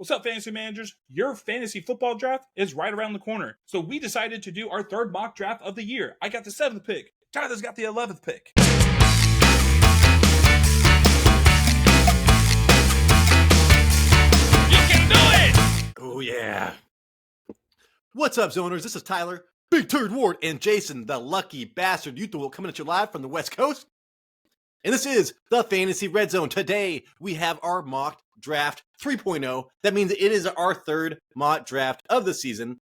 What's up, fantasy managers? Your fantasy football draft is right around the corner. So we decided to do our third mock draft of the year. I got the 7th pick. Tyler's got the 11th pick. You can do it! Oh, yeah. What's up, Zoners? This is Tyler, Big Turd Ward, and Jason, the lucky bastard youth coming at you live from the West Coast. And this is the Fantasy Red Zone. Today, we have our mock draft 3.0. That means it is our third mock draft of the season.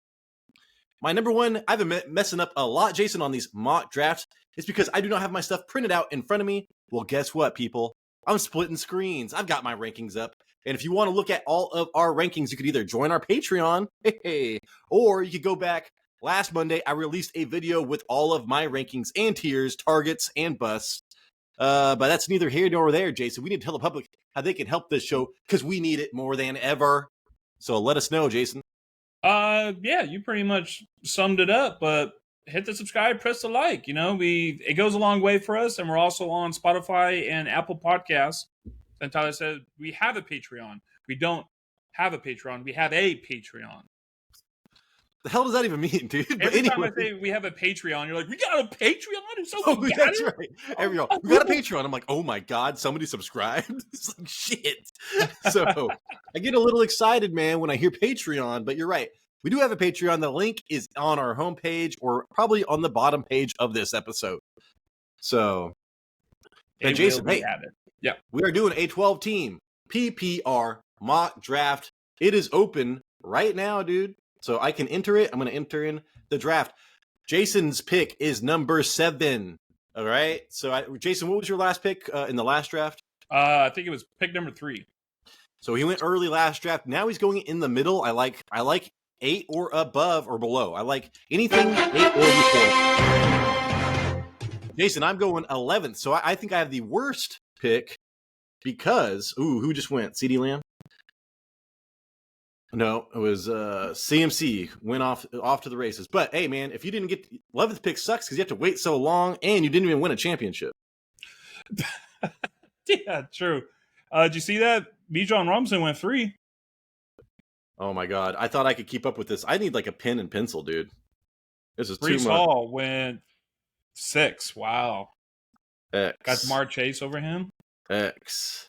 My number one, I've been messing up a lot, Jason, on these mock drafts. It's because I do not have my stuff printed out in front of me. Well, guess what, people? I'm splitting screens. I've got my rankings up. And if you want to look at all of our rankings, you could either join our Patreon, or you could go back. Last Monday, I released a video with all of my rankings and tiers, targets, and busts. But that's neither here nor there, Jason. We need to tell the public how they can help this show because we need it more than ever. So let us know, Jason. Yeah, you pretty much summed it up, but hit the subscribe, press the like. It goes a long way for us, and we're also on Spotify and Apple Podcasts. And Tyler said we have a Patreon. We don't have a Patreon. We have a Patreon. The hell does that even mean, dude? Every time I say we have a Patreon, you're like, we got a Patreon? And so we got that's it? Right. We got a Patreon. I'm like, oh my God, somebody subscribed? It's like, shit. So I get a little excited, man, when I hear Patreon, but you're right. We do have a Patreon. The link is on our homepage or probably on the bottom page of this episode. So, and Jason, hey, yeah, we are doing a 12-team PPR mock draft. It is open right now, dude. So I can enter it. I'm going to enter in the draft. Jason's pick is number 7. All right. So, Jason, what was your last pick in the last draft? I think it was pick number 3. So he went early last draft. Now he's going in the middle. I like 8 or above or below. I like anything 8 or before. Jason, I'm going 11th. So I think I have the worst pick because, who just went? CeeDee Lamb? No, it was CMC went off to the races. But hey, man, if you didn't get 11th pick, sucks because you have to wait so long and you didn't even win a championship. Yeah, true. Did you see that? Bijan Robinson went 3. Oh my God, I thought I could keep up with this. I need like a pen and pencil, dude. This is too much. Breece Hall went 6. Wow. X. Got Jamar Chase over him. X.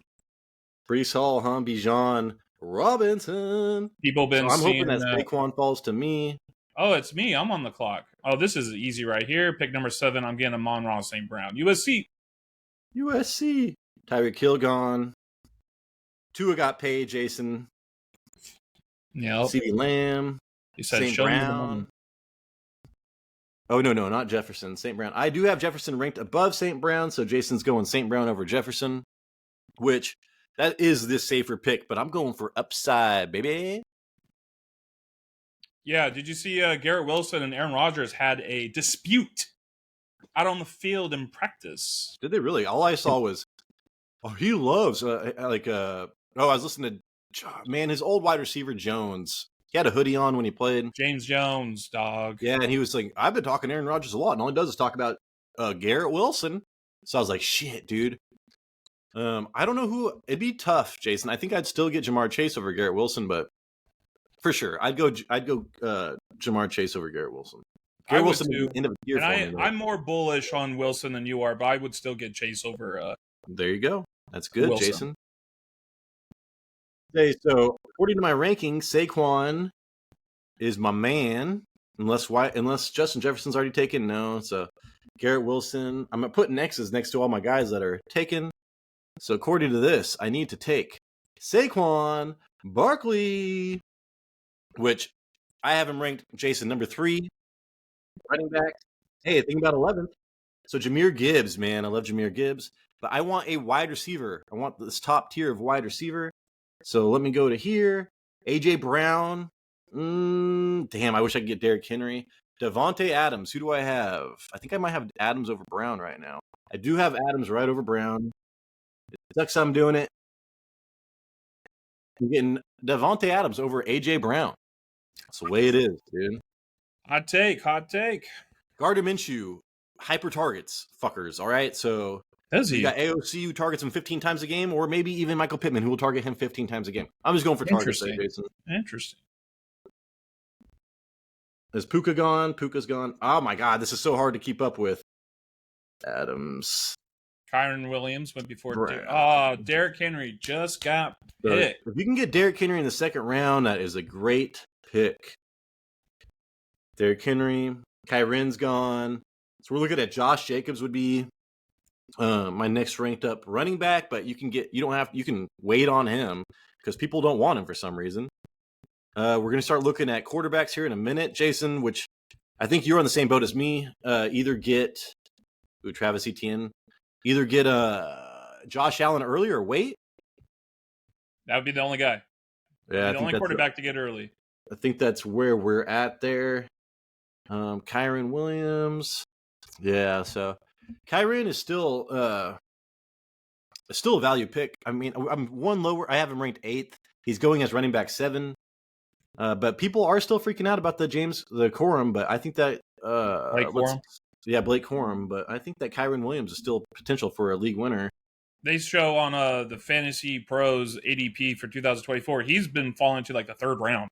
Breece Hall, Bijan Robinson. People been. I'm hoping that Saquon falls to me. Oh, it's me. I'm on the clock. Oh, this is easy right here. Pick number 7. I'm getting Amon-Ra St. Brown. USC. Tyreek Hill gone. Tua got paid. Jason. Yeah. CeeDee Lamb. You said St. Brown. Oh no, not Jefferson. St. Brown. I do have Jefferson ranked above St. Brown, so Jason's going St. Brown over Jefferson, which. That is the safer pick, but I'm going for upside, baby. Yeah, did you see Garrett Wilson and Aaron Rodgers had a dispute out on the field in practice? Did they really? All I saw was, he loves, I was listening to, man, his old wide receiver, Jones. He had a hoodie on when he played. James Jones, dog. Yeah, and he was like, I've been talking to Aaron Rodgers a lot, and all he does is talk about Garrett Wilson. So I was like, shit, dude. I don't know who. It'd be tough, Jason. I think I'd still get Jamar Chase over Garrett Wilson, but for sure, I'd go Jamar Chase over Garrett Wilson. Garrett Wilson too. End of the year and I'm more bullish on Wilson than you are, but I would still get Chase over. There you go. That's good, Wilson. Jason. Okay, so according to my rankings, Saquon is my man, unless Justin Jefferson's already taken. No, so Garrett Wilson. I'm putting X's next to all my guys that are taken. So according to this, I need to take Saquon Barkley, which I have him ranked, Jason, number 3. Running back. Hey, think about 11th. So Jahmyr Gibbs, man. I love Jahmyr Gibbs. But I want a wide receiver. I want this top tier of wide receiver. So let me go to here. A.J. Brown. Damn, I wish I could get Derrick Henry. Devontae Adams. Who do I have? I think I might have Adams over Brown right now. I do have Adams right over Brown. It sucks I'm doing it. I'm getting Devontae Adams over A.J. Brown. That's the way it is, dude. Hot take. Gardner Minshew, hyper targets, fuckers. All right, so Does You he? got AOC who targets him 15 times a game, or maybe even Michael Pittman who will target him 15 times a game. I'm just going for targets there, Jason. Interesting. Is Puka gone? Puka's gone. Oh my God, this is so hard to keep up with. Adams. Kyron Williams went before. Brown. Derrick Henry just got picked. If you can get Derrick Henry in the second round, that is a great pick. Derrick Henry. Kyren's gone. So we're looking at Josh Jacobs would be my next ranked up running back, but you can wait on him because people don't want him for some reason. We're going to start looking at quarterbacks here in a minute, Jason, which I think you're on the same boat as me. Either get Travis Etienne, either get Josh Allen early or wait. That would be the only guy. Yeah, the only quarterback to get early. I think that's where we're at there. Kyren Williams. Yeah, so Kyren is still a value pick. I mean, I'm one lower. I have him ranked 8th. He's going as running back 7. But people are still freaking out about the Corum, but I think that Blake Corum. Yeah, Blake Corum, but I think that Kyren Williams is still potential for a league winner. They show on the Fantasy Pros ADP for 2024. He's been falling to like the 3rd round.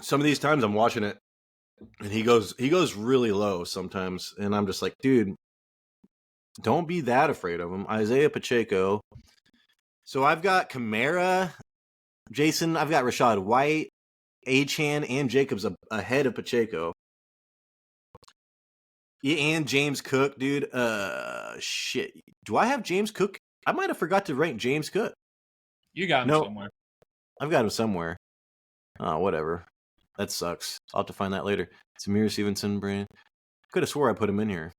Some of these times I'm watching it, and he goes really low sometimes, and I'm just like, dude, don't be that afraid of him. Isaiah Pacheco. So I've got Kamara, Jason. I've got Rashad White, Achane, and Jacobs ahead of Pacheco. Yeah, and James Cook, dude. Shit. Do I have James Cook? I might have forgot to rank James Cook. You got him somewhere. I've got him somewhere. Oh, whatever. That sucks. I'll have to find that later. Samir Stevenson, Brand. Could have swore I put him in here.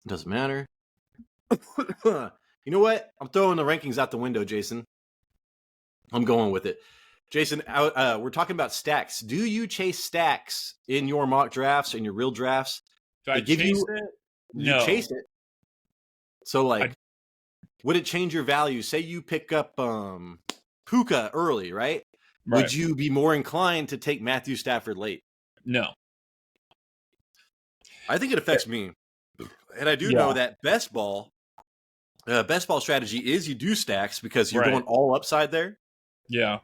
Doesn't matter. You know what? I'm throwing the rankings out the window, Jason. I'm going with it. Jason, we're talking about stacks. Do you chase stacks in your mock drafts, in your real drafts? Do I chase it? No. You chase it. So, would it change your value? Say you pick up Puka early, right? Would you be more inclined to take Matthew Stafford late? No. I think it affects me. And I do know that best ball strategy is you do stacks because you're going all upside there. Yeah.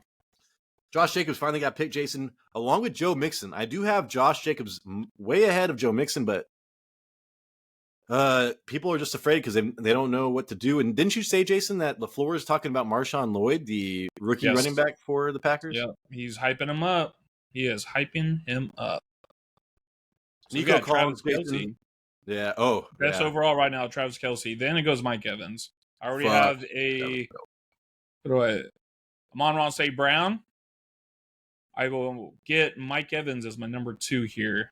Josh Jacobs finally got picked, Jason, along with Joe Mixon. I do have Josh Jacobs way ahead of Joe Mixon, but people are just afraid because they don't know what to do. And didn't you say, Jason, that LaFleur is talking about Marshawn Lloyd, the rookie running back for the Packers? Yeah, he's hyping him up. He is hyping him up. So Nico Collins, Jason. Yeah. Oh, best overall right now, Travis Kelce. Then it goes Mike Evans. I already have Amon-Ra St. Brown. I will get Mike Evans as my number 2 here.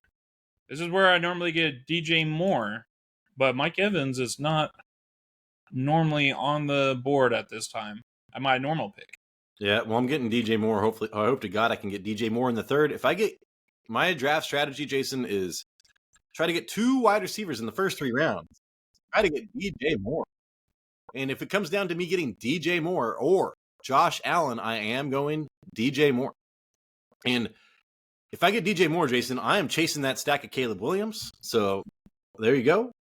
This is where I normally get DJ Moore, but Mike Evans is not normally on the board at this time. At my normal pick. Yeah, well, I'm getting DJ Moore. Hopefully, I hope to God I can get DJ Moore in the 3rd. If I get my draft strategy, Jason, is try to get 2 wide receivers in the first 3 rounds. Try to get DJ Moore. And if it comes down to me getting DJ Moore or Josh Allen, I am going DJ Moore. And if I get DJ Moore, Jason, I am chasing that stack of Caleb Williams. So there you go.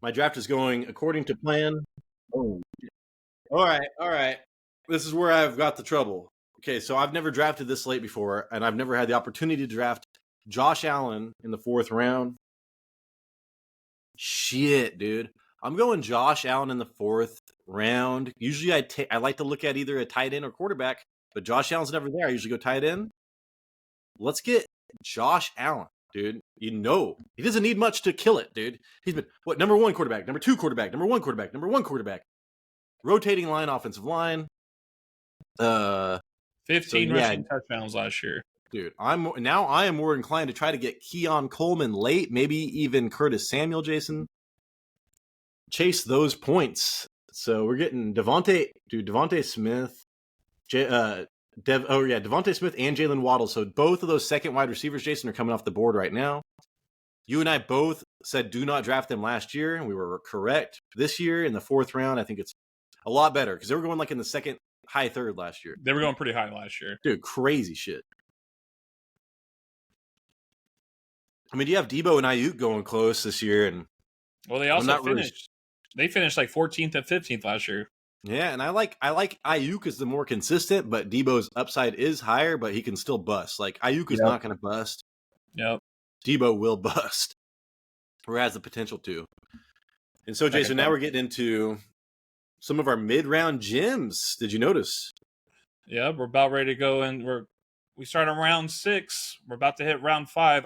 My draft is going according to plan. Oh, all right. This is where I've got the trouble. Okay, so I've never drafted this late before, and I've never had the opportunity to draft Josh Allen in the 4th round. Shit, dude. I'm going Josh Allen in the 4th round. Usually I like to look at either a tight end or quarterback, but Josh Allen's never there. I usually go tight end. Let's get Josh Allen, dude. He doesn't need much to kill it, dude. He's been, number 1 quarterback, number 2 quarterback, number 1 quarterback, number 1 quarterback. Rotating line, offensive line. 15 rushing touchdowns last year. Dude, I am more inclined to try to get Keon Coleman late, maybe even Curtis Samuel, Jason. Chase those points. So we're getting Devontae Smith, Devontae Smith and Jalen Waddle. So both of those second wide receivers, Jason, are coming off the board right now. You and I both said do not draft them last year, and we were correct. This year in the 4th round, I think it's a lot better because they were going like in the second, high 3rd last year. They were going pretty high last year. Dude, crazy shit. I mean, you have Debo and Ayuk going close this year, and Well, they I'm also not really. finished. They finished like 14th and 15th last year. Yeah, and I like Ayuk is the more consistent, but Debo's upside is higher, but he can still bust. Like Ayuk is Yep. not going to bust. Yep. Debo will bust, or has the potential to. And so, Jason, now we're getting into some of our mid-round gems. Did you notice? Yeah, we're about ready to go, and we start on round 6. We're about to hit round 5.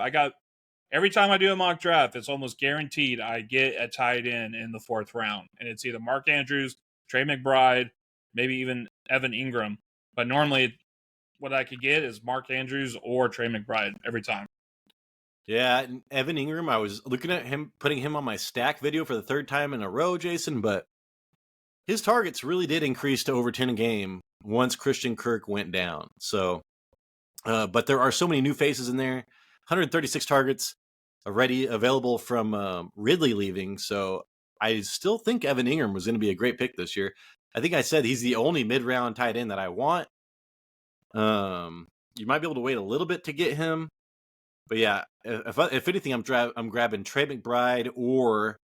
Every time I do a mock draft, it's almost guaranteed I get a tight end in the 4th round, and it's either Mark Andrews, Trey McBride, maybe even Evan Ingram. But normally, what I could get is Mark Andrews or Trey McBride every time. Yeah, and Evan Ingram, I was looking at him, putting him on my stack video for the 3rd time in a row, Jason, but his targets really did increase to over 10 a game once Christian Kirk went down. So, but there are so many new faces in there. 136 targets already available from Ridley leaving. So I still think Evan Ingram was going to be a great pick this year. I think I said he's the only mid-round tight end that I want. You might be able to wait a little bit to get him. But yeah, if anything, I'm grabbing Trey McBride or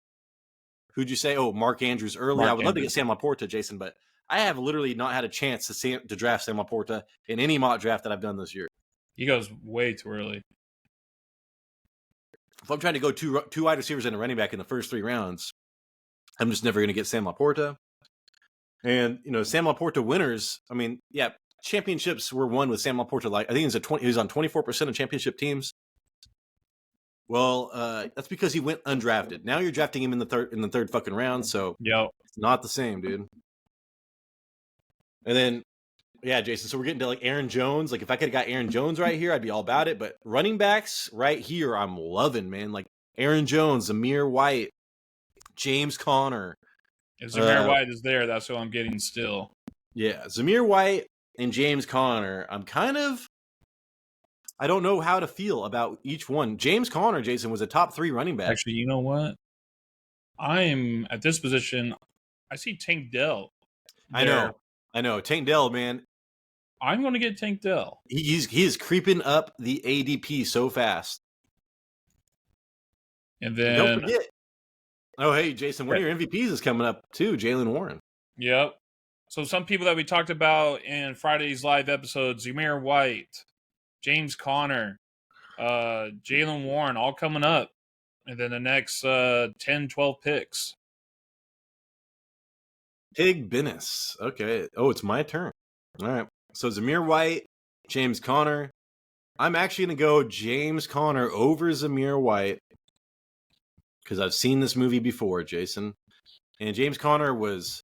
who'd you say? Oh, Mark Andrews early. I would love to get Sam Laporta, Jason, but I have literally not had a chance to draft Sam Laporta in any mock draft that I've done this year. He goes way too early. If I'm trying to go two wide receivers and a running back in the first 3 rounds, I'm just never going to get Sam Laporta. And Sam Laporta winners. I mean, yeah, championships were won with Sam Laporta. Like I think he was on 24% of championship teams. Well, that's because he went undrafted. Now you're drafting him in the third fucking round, so it's not the same, dude. And then, yeah, Jason. So we're getting to like Aaron Jones. Like if I could have got Aaron Jones right here, I'd be all about it. But running backs right here, I'm loving, man. Like Aaron Jones, Zamir White, James Conner. If Zamir White is there, that's who I'm getting still. Yeah, Zamir White and James Conner. I don't know how to feel about each one. James Conner, Jason, was a top 3 running back. Actually, you know what? I'm at this position. I see Tank Dell. I know. Tank Dell, man. I'm going to get Tank Dell. He is creeping up the ADP so fast. And then don't forget. Oh, hey, Jason, one of your MVPs is coming up too, Jaylen Warren. Yep. So some people that we talked about in Friday's live episode, Zamir White, James Conner, Jaylen Warren, all coming up. And then the next 10, 12 picks. Pig Bennis. Okay. Oh, it's my turn. All right. So Zamir White, James Conner. I'm actually going to go James Conner over Zamir White because I've seen this movie before, Jason. And James Conner was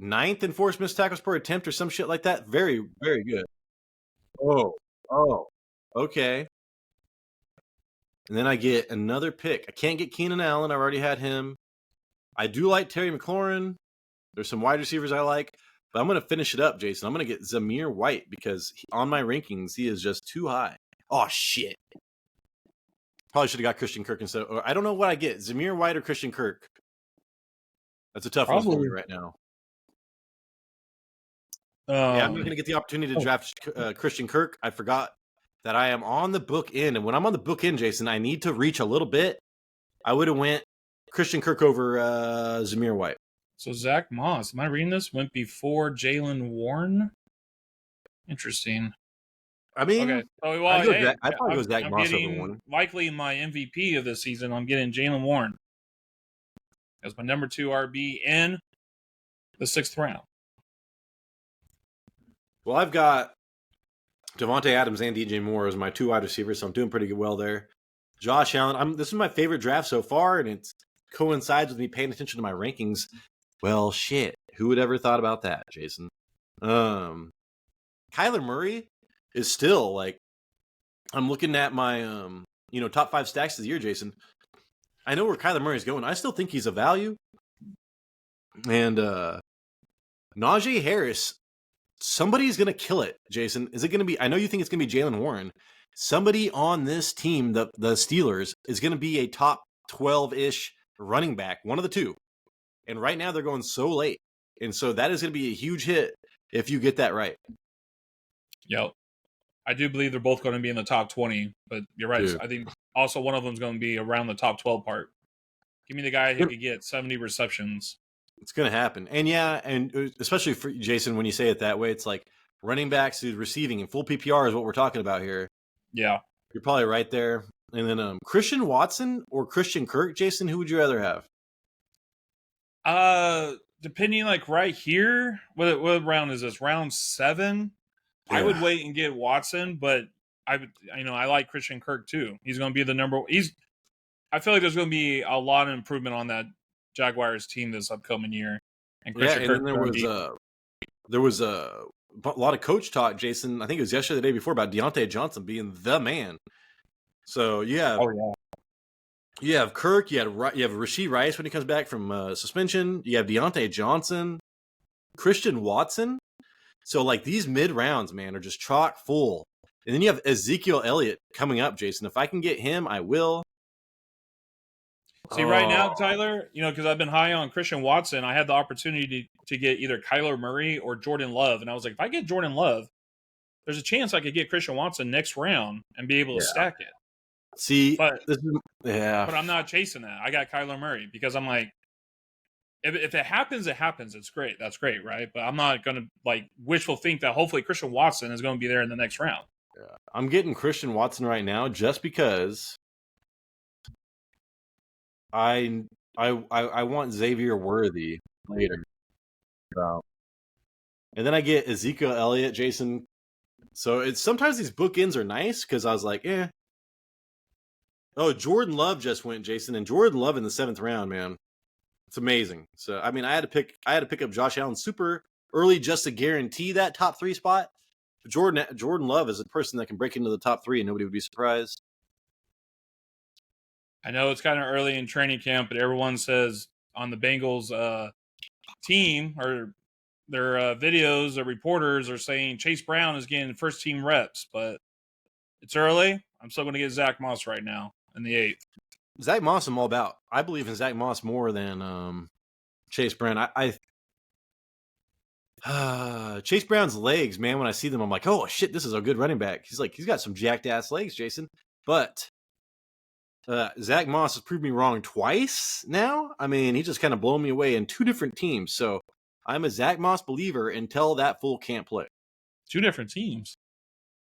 9th in forced missed tackles per attempt or some shit like that. Very, very good. Oh. Okay. And then I get another pick. I can't get Keenan Allen. I've already had him. I do like Terry McLaurin. There's some wide receivers I like. But I'm going to finish it up, Jason. I'm going to get Zamir White because on my rankings, he is just too high. Oh, shit. Probably should have got Christian Kirk instead. Or I don't know what I get. Zamir White or Christian Kirk? That's a tough one for me right now. Yeah, I'm not going to get the opportunity to draft Christian Kirk. I forgot that I am on the book end. And when I'm on the book end, Jason, I need to reach a little bit. I would have went Christian Kirk over Zamir White. So Zach Moss, am I reading this? Went before Jaylen Warren? Interesting. I mean, okay. So, I'd probably go Zach Moss over Warren. Likely my MVP of this season, I'm getting Jaylen Warren as my number 2 RB in the 6th round. Well, I've got Devontae Adams and DJ Moore as my 2 wide receivers, so I'm doing pretty well there. Josh Allen, this is my favorite draft so far, and it coincides with me paying attention to my rankings. Well, shit. Who would ever thought about that, Jason? Kyler Murray is still like, I'm looking at my top 5 stacks of the year, Jason. I know where Kyler Murray is going. I still think he's a value. And Najee Harris, somebody's going to kill it, Jason. Is it going to be, I know you think it's going to be Jaylen Warren. Somebody on this team, the Steelers, is going to be a top 12-ish running back, one of the 2. And right now they're going so late. And so that is going to be a huge hit if you get that right. Yep. I do believe they're both going to be in the top 20, but you're right. Dude. I think also one of them is going to be around the top 12 part. Give me the guy who could get 70 receptions. It's going to happen. And yeah, and especially for Jason, when you say it that way, it's like running backs to receiving and full PPR is what we're talking about here. Yeah. You're probably right there. And then Christian Watson or Christian Kirk, Jason, who would you rather have? Depending like right here, what round is this? Round 7? Yeah. I would wait and get Watson, but I like Christian Kirk too. He's going to be the number. I feel like there's going to be a lot of improvement on that Jaguars team this upcoming year. And Christian Kirk, there was a lot of coach talk, Jason. I think it was yesterday, the day before, about Deontay Johnson being the man. So you have Kirk, you have Rashee Rice when he comes back from suspension. You have Deontay Johnson, Christian Watson. So like these mid rounds, man, are just chock full. And then you have Ezekiel Elliott coming up, Jason. If I can get him, I will. See, right now, Tyler, because I've been high on Christian Watson, I had the opportunity to get either Kyler Murray or Jordan Love. And I was like, if I get Jordan Love, there's a chance I could get Christian Watson next round and be able to stack it. See, but I'm not chasing that. I got Kyler Murray because I'm like, if it happens, it happens. It's great. That's great, right? But I'm not going to like wishful think that hopefully Christian Watson is going to be there in the next round. Yeah. I'm getting Christian Watson right now just because I want Xavier Worthy later. And then I get Ezekiel Elliott, Jason. So it's sometimes these bookends are nice because I was like, Oh, Jordan Love just went, Jason, and Jordan Love in the 7th round, man. It's amazing. So I mean, I had to pick up Josh Allen super early just to guarantee that top 3 spot. Jordan Love is a person that can break into the top 3 and nobody would be surprised. I know it's kind of early in training camp, but everyone says on the Bengals team or their videos, their reporters are saying Chase Brown is getting first team reps, but it's early. I'm still going to get Zach Moss right now in the 8th. Zach Moss I'm all about. I believe in Zach Moss more than Chase Brown. Chase Brown's legs, man, when I see them, I'm like, oh, shit, this is a good running back. He's got some jacked-ass legs, Jason. But Zach Moss has proved me wrong twice now. I mean, he just kind of blown me away in 2 different teams. So I'm a Zach Moss believer until that fool can't play. 2 different teams.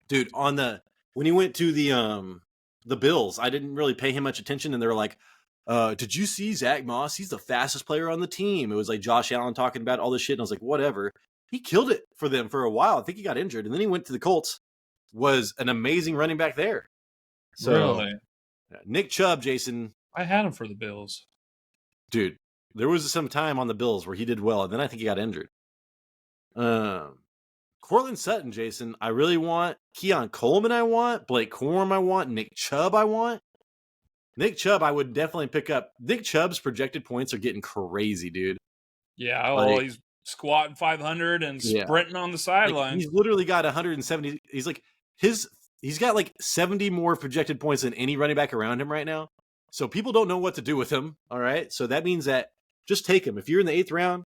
Dude, when he went to the Bills, I didn't really pay him much attention, and they were like, did you see Zach Moss? He's the fastest player on the team. It was like Josh Allen talking about all this shit, and I was like, whatever. He killed it for them for a while. I think he got injured, and then he went to the Colts. Was an amazing running back there. So, really? Nick Chubb, Jason. I had him for the Bills. Dude, there was some time on the Bills where he did well, and then I think he got injured. Courtland Sutton, Jason. I really want Keon Coleman. I want Blake Corum. I want Nick Chubb. I want Nick Chubb. I would definitely pick up. Nick Chubb's projected points are getting crazy, dude. Yeah, well, he's squatting 500 and sprinting on the sideline. He's literally got 170. He's like he's got like 70 more projected points than any running back around him right now. So people don't know what to do with him. All right, so that means that just take him. If you're in the 8th round,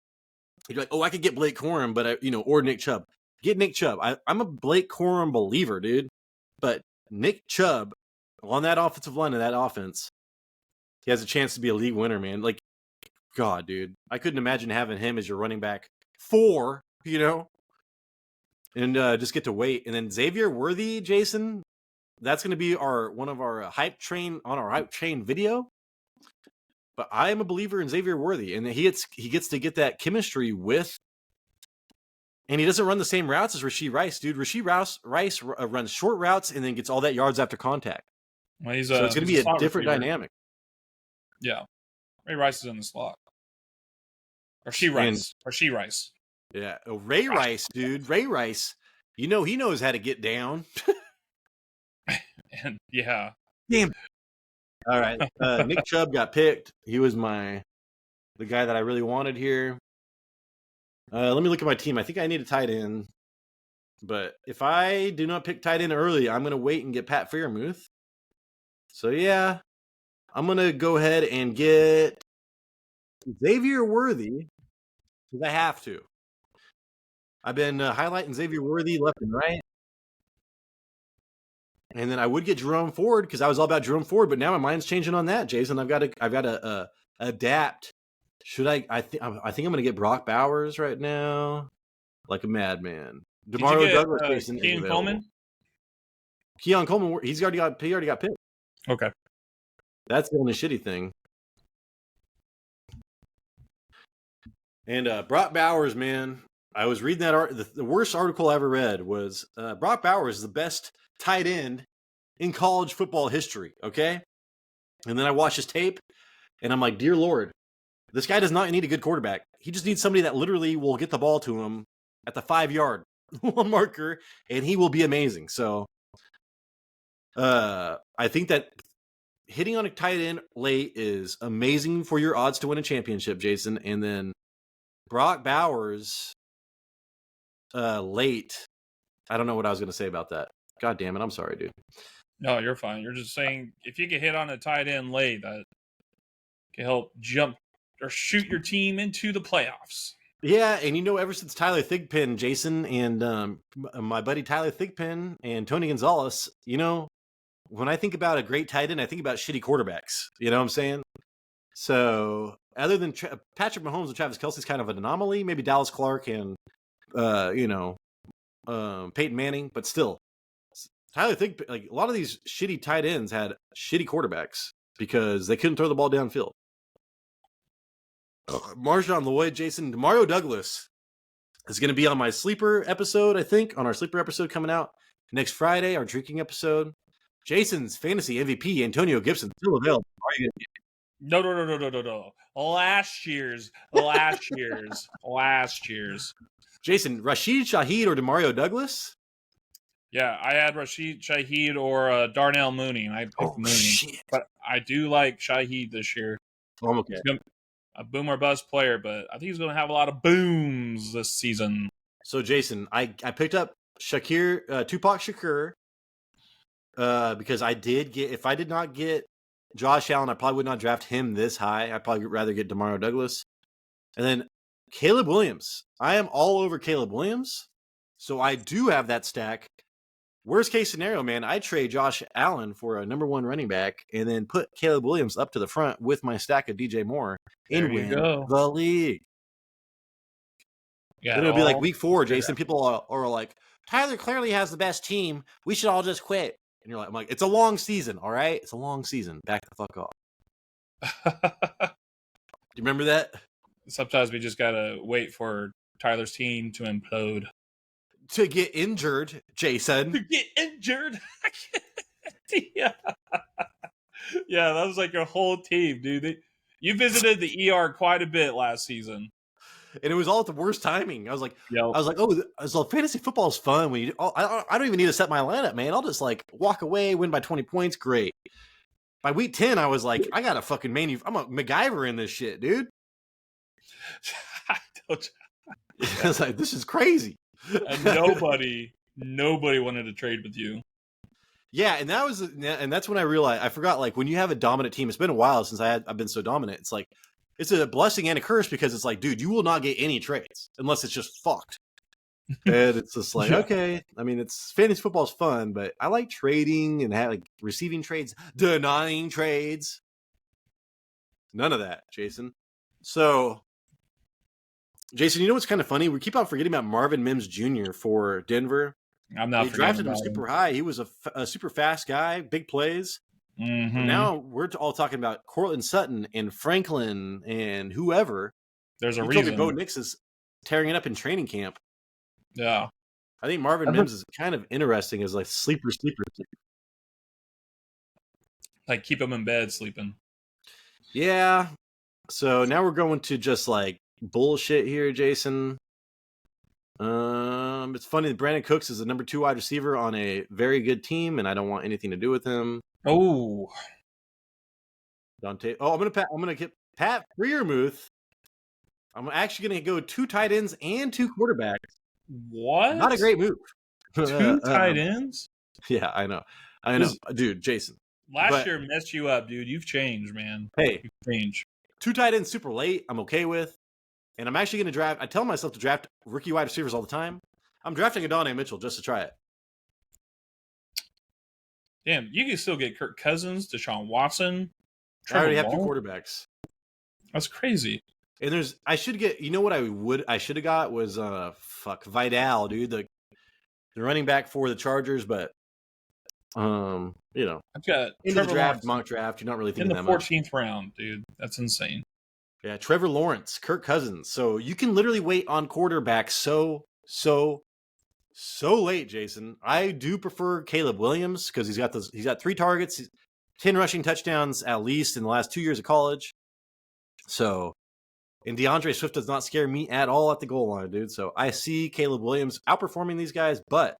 you're like, oh, I could get Blake Corum, but or Nick Chubb. Get Nick Chubb. I'm a Blake Corum believer, dude. But Nick Chubb on that offensive line and that offense, he has a chance to be a league winner, man. Like, God, dude. I couldn't imagine having him as your running back 4, and just get to wait. And then Xavier Worthy, Jason, that's going to be one of our hype train video. But I am a believer in Xavier Worthy, and he gets to get that chemistry with. And he doesn't run the same routes as Rashee Rice, dude. Rashee Rice runs short routes and then gets all that yards after contact. Well, so it's going to be a different dynamic. Yeah. Ray Rice is in the slot. Rashee Rice. Yeah. Ray Rice, dude. Ray Rice. He knows how to get down. And yeah. Damn. All right. Nick Chubb got picked. He was the guy that I really wanted here. Let me look at my team. I think I need a tight end. But if I do not pick tight end early, I'm going to wait and get Pat Freiermuth. So, yeah, I'm going to go ahead and get Xavier Worthy because I have to. I've been highlighting Xavier Worthy left and right. And then I would get Jerome Ford because I was all about Jerome Ford, but now my mind's changing on that, Jason. I've got a adapt. Should I? I think I'm going to get Brock Bowers right now, like a madman. Did you Demario get Douglas Jason is Keon available. Coleman? Keon Coleman, he already got picked. Okay. That's the only shitty thing. And Brock Bowers, man, I was reading that the worst article I ever read was Brock Bowers is the best tight end in college football history. Okay, and then I watched his tape, and I'm like, dear Lord, this guy does not need a good quarterback. He just needs somebody that literally will get the ball to him at the 5-yard marker, and he will be amazing. So, I think that hitting on a tight end late is amazing for your odds to win a championship, Jason. And then Brock Bowers late. I don't know what I was going to say about that. God damn it. I'm sorry, dude. No, you're fine. You're just saying if you get hit on a tight end late, that can help jump or shoot your team into the playoffs. Yeah, and ever since Tyler Thigpen, Jason, and my buddy Tyler Thigpen and Tony Gonzalez, when I think about a great tight end, I think about shitty quarterbacks. You know what I'm saying? So other than Patrick Mahomes and Travis Kelce's kind of an anomaly, maybe Dallas Clark and Peyton Manning, but still, Tyler Thigpen, like a lot of these shitty tight ends had shitty quarterbacks because they couldn't throw the ball downfield. Marshawn Lloyd, Jason, Demario Douglas is going to be on my sleeper episode, I think, on our sleeper episode coming out next Friday, our drinking episode. Jason's fantasy MVP, Antonio Gibson, still available. No. Last year's. Jason, Rashid Shaheed or Demario Douglas? Yeah, I had Rashid Shaheed or Darnell Mooney, and I picked Mooney. Shit. But I do like Shaheed this year. I'm okay. A boom or bust player, but I think he's going to have a lot of booms this season. So, Jason, I picked up Tupac Shakur, because I did get, if I did not get Josh Allen, I probably would not draft him this high. I'd probably rather get Demario Douglas. And then Caleb Williams. I am all over Caleb Williams. So I do have that stack. Worst case scenario, man, I trade Josh Allen for a number 1 running back and then put Caleb Williams up to the front with my stack of DJ Moore and win the league. Yeah, then it'll be like week 4, Jason. People are like, Tyler clearly has the best team. We should all just quit. And you're like, I'm like, it's a long season, all right? It's a long season. Back the fuck off. Do you remember that? Sometimes we just got to wait for Tyler's team to implode. To get injured, Jason. To get injured? Yeah. Yeah, that was like your whole team, dude. You visited the ER quite a bit last season. And it was all at the worst timing. I was like, Yep. so fantasy football is fun. When you, I don't even need to set my lineup, man. I'll just like walk away, win by 20 points. Great. By week 10, I was like, I got a fucking I'm a MacGyver in this shit, dude. I was like, this is crazy. And nobody wanted to trade with you. Yeah, and that's when I realized, I forgot, like, when you have a dominant team, it's been a while since I've been so dominant. It's like, it's a blessing and a curse because it's like, dude, you will not get any trades unless it's just fucked. And it's just like, okay. I mean, it's fantasy football is fun, but I like trading and like receiving trades, denying trades. None of that, Jason. So, Jason, you know what's kind of funny? We keep on forgetting about Marvin Mims Jr. for Denver. I'm not. They drafted him super high. He was a super fast guy, big plays. Mm-hmm. Now we're all talking about Cortland Sutton and Franklin and whoever. There's a reason. Bo Nix is tearing it up in training camp. Yeah, I think Marvin Mims is kind of interesting as like sleeper. Like keep him in bed sleeping. Yeah. So now we're going to just like bullshit here, Jason. It's funny that Brandon Cooks is the number 2 wide receiver on a very good team, and I don't want anything to do with him. Oh, Dante. Oh, I'm gonna get Pat Freiermuth. I'm actually gonna go 2 tight ends and 2 quarterbacks. What? Not a great move. 2 tight ends? Yeah, I know, dude. Jason. Last year messed you up, dude. You've changed, man. Hey, you've changed. 2 tight ends super late. I'm okay with. And I'm actually going to draft. I tell myself to draft rookie wide receivers all the time. I'm drafting Adonai Mitchell just to try it. Damn, you can still get Kirk Cousins, Deshaun Watson. I already have 2 quarterbacks. That's crazy. And I should get, you know what I should have got was Vidal, dude, the running back for the Chargers, but you know, I've got into the Trevor draft, Lawrence mock draft, you're not really in thinking the that much. 14th round, dude. That's insane. Yeah, Trevor Lawrence, Kirk Cousins. So you can literally wait on quarterback so late, Jason. I do prefer Caleb Williams because he's got 3 targets, 10 rushing touchdowns at least in the last 2 years of college. So, and DeAndre Swift does not scare me at all at the goal line, dude. So I see Caleb Williams outperforming these guys. But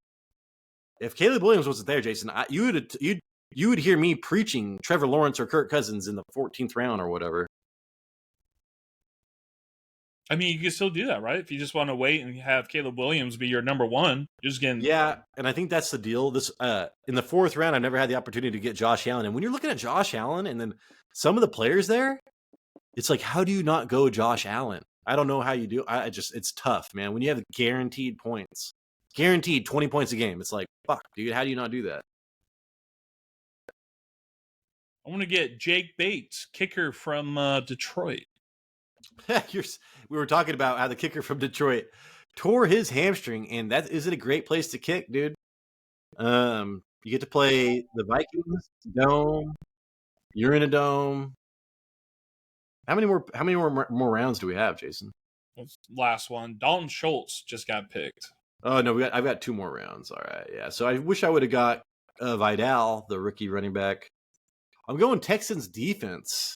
if Caleb Williams wasn't there, Jason, you would hear me preaching Trevor Lawrence or Kirk Cousins in the 14th round or whatever. I mean, you can still do that, right? If you just want to wait and have Caleb Williams be your number one, you're just getting. Yeah, and I think that's the deal. This in the 4th round, I've never had the opportunity to get Josh Allen. And when you're looking at Josh Allen and then some of the players there, it's like, how do you not go Josh Allen? I don't know how you do. It's tough, man. When you have guaranteed points, guaranteed 20 points a game, it's like, fuck, dude, how do you not do that? I want to get Jake Bates, kicker from Detroit. We were talking about how the kicker from Detroit tore his hamstring, and that is it a great place to kick, dude. You get to play the Vikings dome. You're in a dome. How many more rounds do we have, Jason? Last one. Dalton Schultz just got picked. Oh no, I've got 2 more rounds. All right, yeah. So I wish I would have got Vidal, the rookie running back. I'm going Texans defense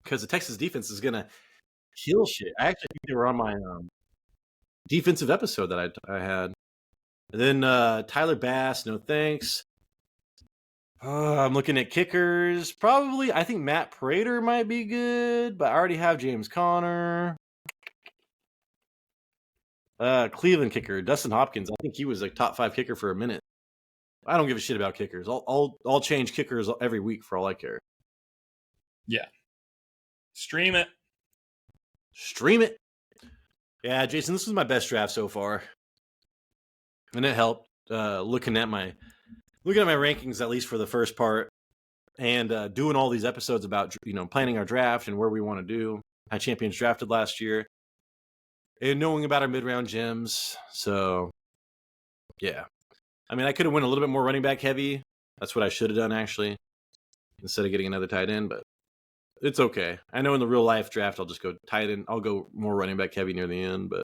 because the Texas defense is gonna kill shit. I actually think they were on my defensive episode that I had. And then Tyler Bass, no thanks. I'm looking at kickers. Probably, I think Matt Prater might be good, but I already have James Conner. Cleveland kicker, Dustin Hopkins. I think he was a top 5 kicker for a minute. I don't give a shit about kickers. I'll change kickers every week for all I care. Yeah. Stream it. Yeah, Jason, this was my best draft so far. And it helped looking at my rankings, at least for the first part, and doing all these episodes about, planning our draft and where we want to do. How champions drafted last year. And knowing about our mid-round gems. So, yeah. I mean, I could have went a little bit more running back heavy. That's what I should have done, actually, instead of getting another tight end. But it's okay. I know in the real life draft, I'll just go tight end. I'll go more running back heavy near the end. But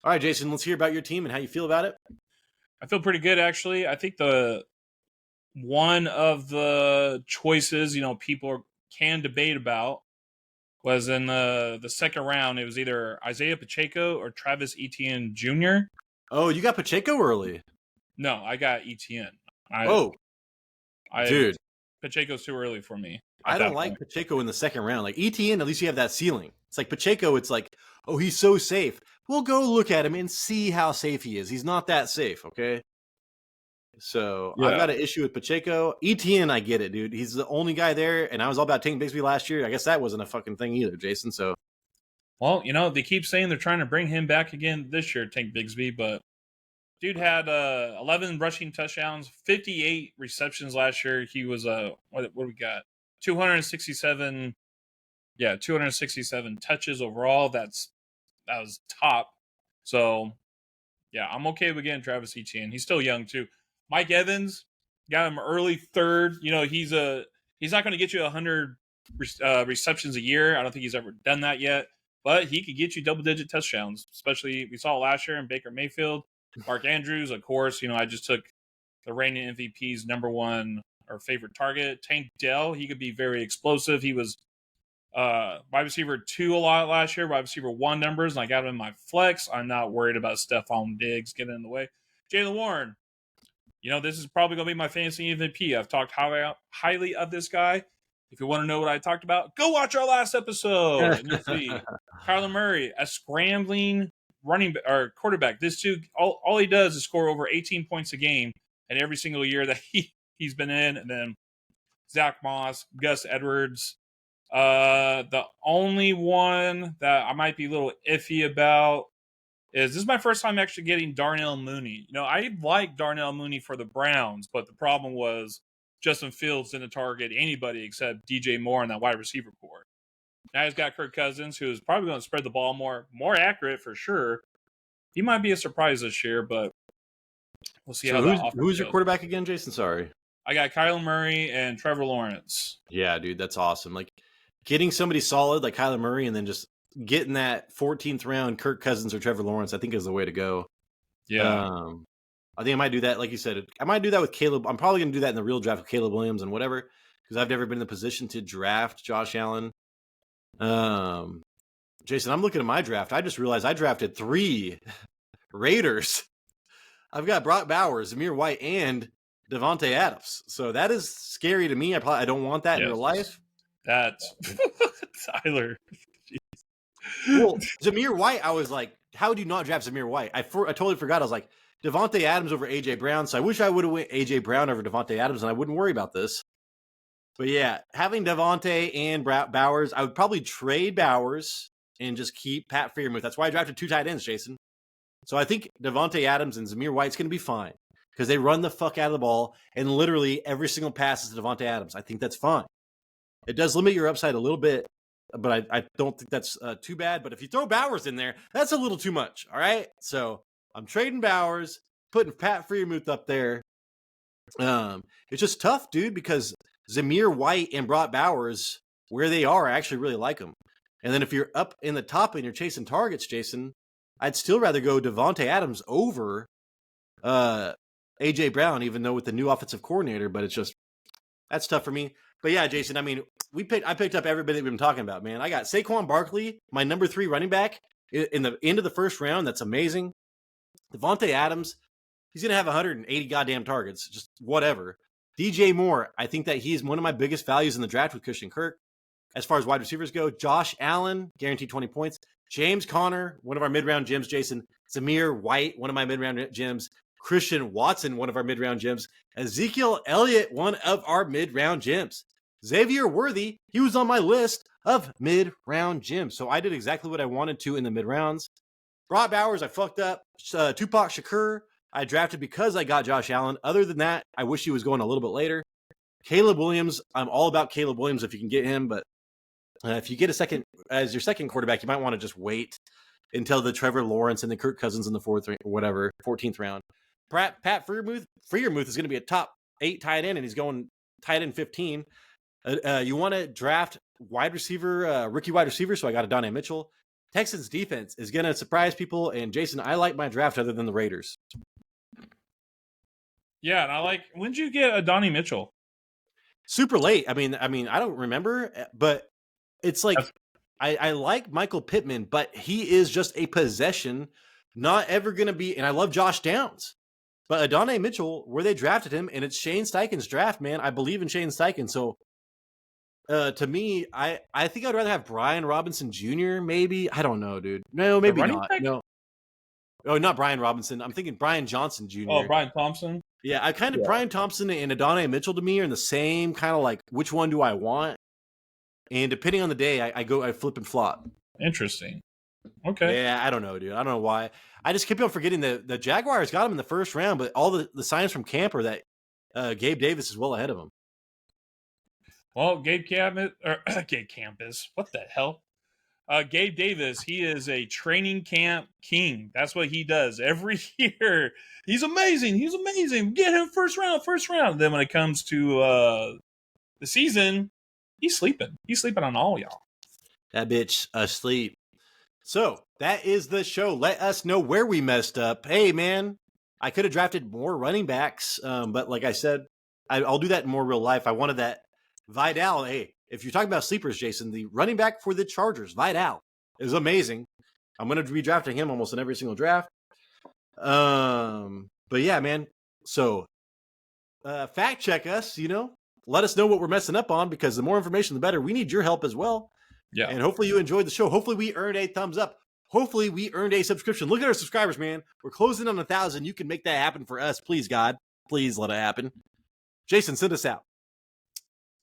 all right, Jason, let's hear about your team and how you feel about it. I feel pretty good, actually. I think one of the choices, people can debate about was in the second round. It was either Isaiah Pacheco or Travis Etienne Jr. Oh, you got Pacheco early? No, I got Etienne. Dude. Pacheco's too early for me. I don't like Pacheco in the second round. Like Etienne, at least you have that ceiling. It's like Pacheco, it's like, oh, he's so safe. We'll go look at him and see how safe he is. He's not that safe, okay? So yeah. I've got an issue with Pacheco. Etienne, I get it, dude. He's the only guy there, and I was all about Tank Bigsby last year. I guess that wasn't a fucking thing either, Jason. So, well, they keep saying they're trying to bring him back again this year, Tank Bigsby, but dude had 11 rushing touchdowns, 58 receptions last year. He was what do we got? 267 touches overall. That was top. So, yeah, I'm okay with getting Travis Etienne. He's still young too. Mike Evans, got him early third. He's not going to get you 100 receptions a year. I don't think he's ever done that yet. But he could get you double-digit touchdowns, especially we saw last year in Baker Mayfield. Mark Andrews, of course. I just took the reigning MVP's number one or favorite target. Tank Dell, he could be very explosive. He was wide receiver 2 a lot last year, wide receiver 1 numbers, and I got him in my flex. I'm not worried about Stephon Diggs getting in the way. Jaylen Warren, this is probably going to be my fantasy MVP. I've talked highly of this guy. If you want to know what I talked about, go watch our last episode and you'll see. Kyler Murray, a scrambling quarterback. This dude, all he does is score over 18 points a game in every single year that he's been in. And then Zach Moss, Gus Edwards. The only one that I might be a little iffy about is this is my first time actually getting Darnell Mooney. I like Darnell Mooney for the Browns, but the problem was Justin Fields didn't target anybody except DJ Moore in that wide receiver core. Now he's got Kirk Cousins, who is probably going to spread the ball more accurate for sure. He might be a surprise this year, but we'll see how that offense who's your goes. quarterback again, Jason? Sorry. I got Kyler Murray and Trevor Lawrence. Yeah, dude, that's awesome. Like getting somebody solid like Kyler Murray and then just getting that 14th round Kirk Cousins or Trevor Lawrence, I think is the way to go. Yeah. I think I might do that. Like you said, I might do that with Caleb. I'm probably going to do that in the real draft with Caleb Williams and whatever, because I've never been in the position to draft Josh Allen. Jason, I'm looking at my draft. I just realized I drafted 3 Raiders. I've got Brock Bowers, Zamir White, and Devontae Adams. So that is scary to me. I don't want that in real life. That's Tyler. Well, Zamir White, I was like, how do you not draft Zamir White? I totally forgot. I was like, Devontae Adams over A.J. Brown. So I wish I would have went A.J. Brown over Devontae Adams, and I wouldn't worry about this. But yeah, having Devontae and Bowers, I would probably trade Bowers and just keep Pat Freiermuth. That's why I drafted 2 tight ends, Jason. So I think Devontae Adams and Zamir White's going to be fine because they run the fuck out of the ball, and literally every single pass is to Devontae Adams. I think that's fine. It does limit your upside a little bit, but I don't think that's too bad. But if you throw Bowers in there, that's a little too much, all right? So I'm trading Bowers, putting Pat Freiermuth up there. It's just tough, dude, because Zamir White and Brock Bowers, where they are, I actually really like them. And then if you're up in the top and you're chasing targets, Jason, I'd still rather go Devontae Adams over A.J. Brown, even though with the new offensive coordinator, but it's just, that's tough for me. But yeah, Jason, I mean, I picked up everybody we've been talking about, man. I got Saquon Barkley, my number 3 running back in the end of the first round. That's amazing. Devontae Adams, he's going to have 180 goddamn targets, just whatever. DJ Moore, I think that he's one of my biggest values in the draft with Christian Kirk. As far as wide receivers go, Josh Allen, guaranteed 20 points. James Conner, one of our mid-round gems, Jason. Zamir White, one of my mid-round gems. Christian Watson, one of our mid-round gems. Ezekiel Elliott, one of our mid-round gems. Xavier Worthy, he was on my list of mid-round gems. So I did exactly what I wanted to in the mid-rounds. Brock Bowers, I fucked up. Tupac Shakur, I drafted because I got Josh Allen. Other than that, I wish he was going a little bit later. Caleb Williams, I'm all about Caleb Williams if you can get him, but if you get a second as your second quarterback, you might want to just wait until the Trevor Lawrence and the Kirk Cousins in the 14th round. Pat Freiermuth is going to be a top 8 tight end, and he's going tight end 15. You want to draft wide receiver, rookie wide receiver, so I got a Donnie Mitchell. Texans defense is going to surprise people, and Jason, I like my draft other than the Raiders. Yeah, and I like, when did you get a Donnie Mitchell? Super late. I mean, I don't remember, but it's like I like Michael Pittman, but he is just a possession, not ever going to be. And I love Josh Downs, but Adonai Mitchell, where they drafted him, and it's Shane Steichen's draft, man. I believe in Shane Steichen. So to me, I think I'd rather have Brian Robinson Jr. Maybe. I don't know, dude. No, maybe not. Back? No. Oh, not Brian Robinson. I'm thinking Brian Johnson Jr. Oh, Brian Thompson. Yeah, I kind of Brian Thompson and Adonai Mitchell to me are in the same kind of like, which one do I want? And depending on the day, I flip and flop. Interesting. Okay. Yeah, I don't know, dude. I don't know why. I just keep on forgetting the Jaguars got him in the first round, but all the signs from camp are that Gabe Davis is well ahead of him. Well, Gabe Campus. What the hell? Gabe Davis, he is a training camp king. That's what he does every year. He's amazing. He's amazing. Get him first round. Then when it comes to the season, he's sleeping. He's sleeping on all y'all. That bitch asleep. So that is the show. Let us know where we messed up. Hey, man, I could have drafted more running backs, but like I said, I'll do that in more real life. I wanted that Vidal. Hey, if you're talking about sleepers, Jason, the running back for the Chargers, Vidal, is amazing. I'm going to be drafting him almost in every single draft. But yeah, man. So fact check us, let us know what we're messing up on, because the more information, the better. We need your help as well. Yeah. And hopefully you enjoyed the show. Hopefully we earned a thumbs up. Hopefully we earned a subscription. Look at our subscribers, man. We're closing on 1,000. You can make that happen for us. Please, God. Please let it happen. Jason, send us out.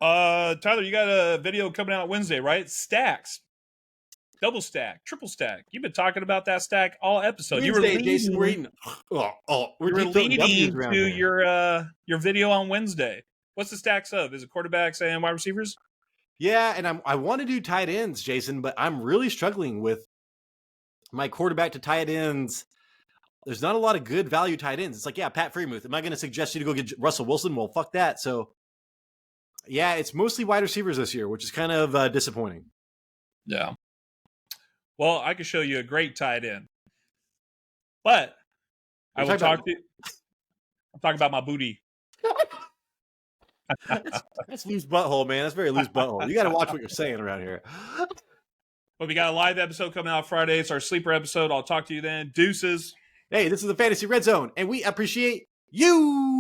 Tyler, you got a video coming out Wednesday, right? Stacks. Double stack, triple stack. You've been talking about that stack all episode. You were leading, Jason. We're leading to your video on Wednesday. What's the stacks of? Is it quarterbacks and wide receivers? Yeah, and I want to do tight ends, Jason, but I'm really struggling with my quarterback to tight ends. There's not a lot of good value tight ends. It's like, yeah, Pat Freemuth. Am I going to suggest you to go get Russell Wilson? Well, fuck that. So, yeah, it's mostly wide receivers this year, which is kind of disappointing. Yeah. Well, I could show you a great tight end, but I will talk to you. I'm talking about my booty. That's loose butthole, man. That's very loose butthole. You got to watch what you're saying around here. But we got a live episode coming out Friday. It's our sleeper episode. I'll talk to you then. Deuces. Hey, this is the Fantasy Red Zone, and we appreciate you.